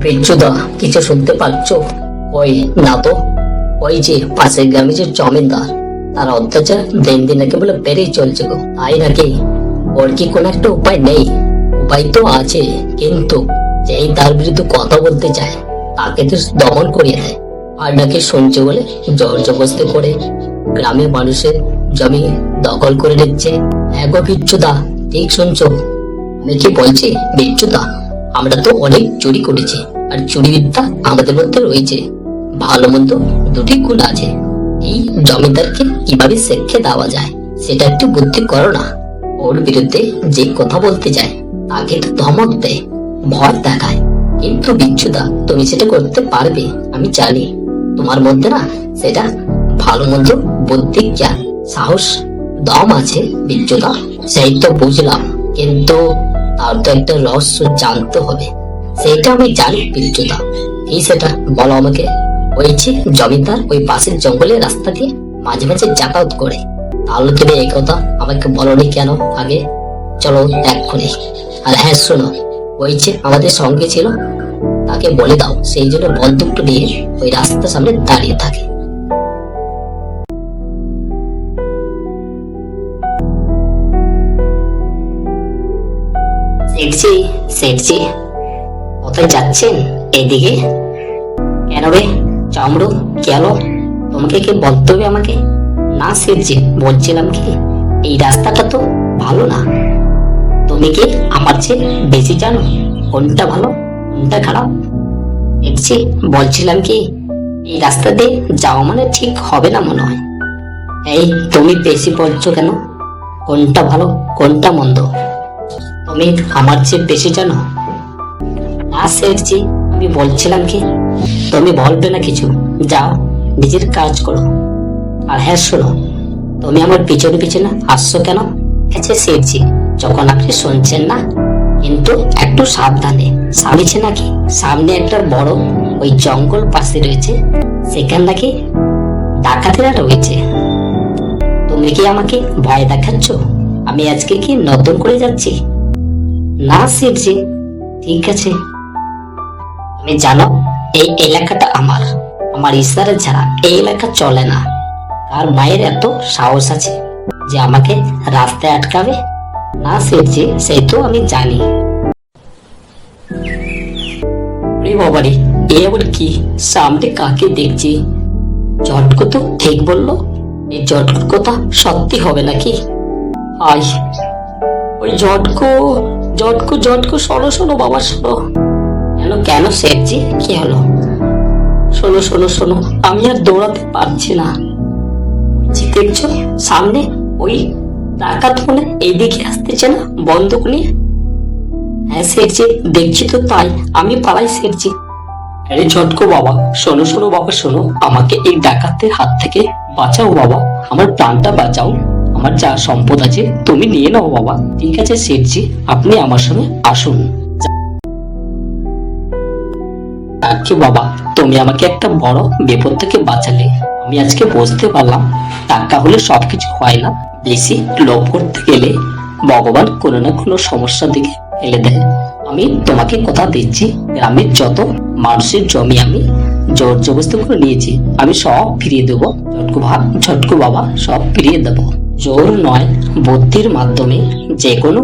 বিচ্ছুদা, কিছু শুনতে পাচ্ছ? ওই না তো, ওই যে পাশের গ্রামে যে জমিদার, তার অত্যাচার দিন দিন একেবারে বেড়েই চলছে গো। তাই নাকি? ওর কি কোনো একটা উপায় নেই? উপায় তো আছে, কিন্তু যেই তার বিরুদ্ধে কথা বলতে চায় তাকে তো দমন করিয়ে দেয়। আর নাকি শুনছে বলে জোর জবরদস্তি করে গ্রামের মানুষের জমি দখল করে নিচ্ছে। হ্যাঁ গো বিচ্ছুদা, ঠিক শুনছো। আমি কি বলছি বিচ্ছুদা, আমরা তো অনেক চুরি করেছি, আর চুরি বিদ্যা আমাদের মধ্যে রয়েছে। ভালো মন্দ দুটি গুণ আছে। এই জমিদারকে কিভাবে শিক্ষা দেওয়া যায় সেটা একটু বুদ্ধি করো না। ওর বিরুদ্ধে যে কথা বলতে যায় তাকে তো ধমক দেয়, ভয় দেখায়। কিন্তু বিচ্ছুদা, তুমি সেটা করতে পারবে আমি জানি। তোমার মধ্যে না সেটা ভালো মন্দ বুদ্ধি, জ্ঞান, সাহস, দম আছে বিচ্ছুদা, সেই তো বুঝলাম। কিন্তু তার তো একটা রহস্য জানতে হবে। সেটা আমি জানি বিচ্ছুদা। কি সেটা বলো আমাকে। ওই যে জমিদার ওই পাশের জঙ্গলের রাস্তা দিয়ে মাঝে মাঝে যাতায়াত করে, তাহলে তুমি এই কথা আমাকে বলনি কেন আগে? চলো এক্ষুনি। আর হ্যাঁ শোনো, ওই যে আমাদের সঙ্গে ছিল তাকে বলে দাও সেই জন্য বন্দুকটা নিয়ে ওই রাস্তার সামনে দাঁড়িয়ে থাকে। সেটজি, সেটজি, কোথায় যাচ্ছেন? এইদিকে। কেন রে চামড়ু, কেন? তোমাকে কি বলতে হবে আমাকে? না সেটজি, বলছিলাম কি, এই রাস্তাটা তো ভালো না। তুমি কি আমার চেয়ে বেশি জানো কোনটা ভালো কোনটা খারাপ? সেটজি, বলছিলাম কি, এই রাস্তা দিয়ে যাওয়া মানে ঠিক হবে না মনে হয়। এই তুমি বেশি বলছো কেন? কোনটা ভালো কোনটা মন্দ তুমি আমার চেয়ে বেশি জানো? না সেটজি, আমি বলছিলাম কি, তুমি বলবে না কিছু, যাও নিজের কাজ করো। আর হ্যাঁ শোনো, তুমি আমার পিছনে পিছনে আসছো কেন? আচ্ছা সেটজি, যখন আপনি শুনছেন না, কিন্তু একটু সাবধানে। সামনে নাকি সামনে একটা বড় ওই জঙ্গল পাশে রয়েছে, সেখানে নাকি ডাকাতেরা রয়েছে। তুমি কি আমাকে ভয় দেখাচ্ছ? আমি আজকে কি নতুন করে যাচ্ছি? না সেটজি, ঠিক আছে। তুমি জানো এই এলাকাটা আমার, আমার ইশারা ছাড়া এই এলাকা চলে না। আর মায়ের এত সাহস আছে যে আমাকে রাস্তায় আটকাবে? না সেটজি, সেই তো আমি জানি। বাবারে, এ আবার কি? সামনে কাকে দেখছি? জটকু তো ঠিক বললো, এই জটকুর কথা সত্যি হবে নাকি? আয় ওই জটকু, জটকু জটকু, শোনো শোনো বাবা শোনো। কেন কেন সেটজি, কি হলো? শোনো শোনো শোনো, আমি আর দৌড়াতে পারছি না। দেখছো সামনে ওই ডাকাত মনে এইদিকে আসতেছে না বন্দুক নিয়ে? হ্যাঁ সেটজি, দেখছি তো তাই, আমি পালাই সেটজি। আরে ঝটকো বাবা, শোনো শোনো বাবা শোনো, আমাকে এই ডাকাতের হাত থেকে বাঁচাও বাবা, আমার প্রাণটা বাঁচাও। আমার যা সম্পদ আছে তুমি নিয়ে নাও বাবা। ঠিক আছে সেটজি, আপনি আমার সঙ্গে আসুন। আচ্ছা বাবা, তুমি আমাকে একটা বড় বিপদ থেকে বাঁচালে। আমি আজকে বুঝতে পারলাম টাকা হলে সবকিছু হয় না, বেশি লোভ করতে গেলে ভগবান কোনো না কোনো সমস্যার দিকে ফেলে দেয়। আমি তোমাকে কথা দিচ্ছি, গ্রামের যত মানুষের জমি আমি জোর জবরদস্তি করে নিয়েছি, আমি সব ফিরিয়ে দেবো। ঝটকু বাবা, সব ফিরিয়ে দেবো। জোর নয়, বুদ্ধির মাধ্যমে যে কোনো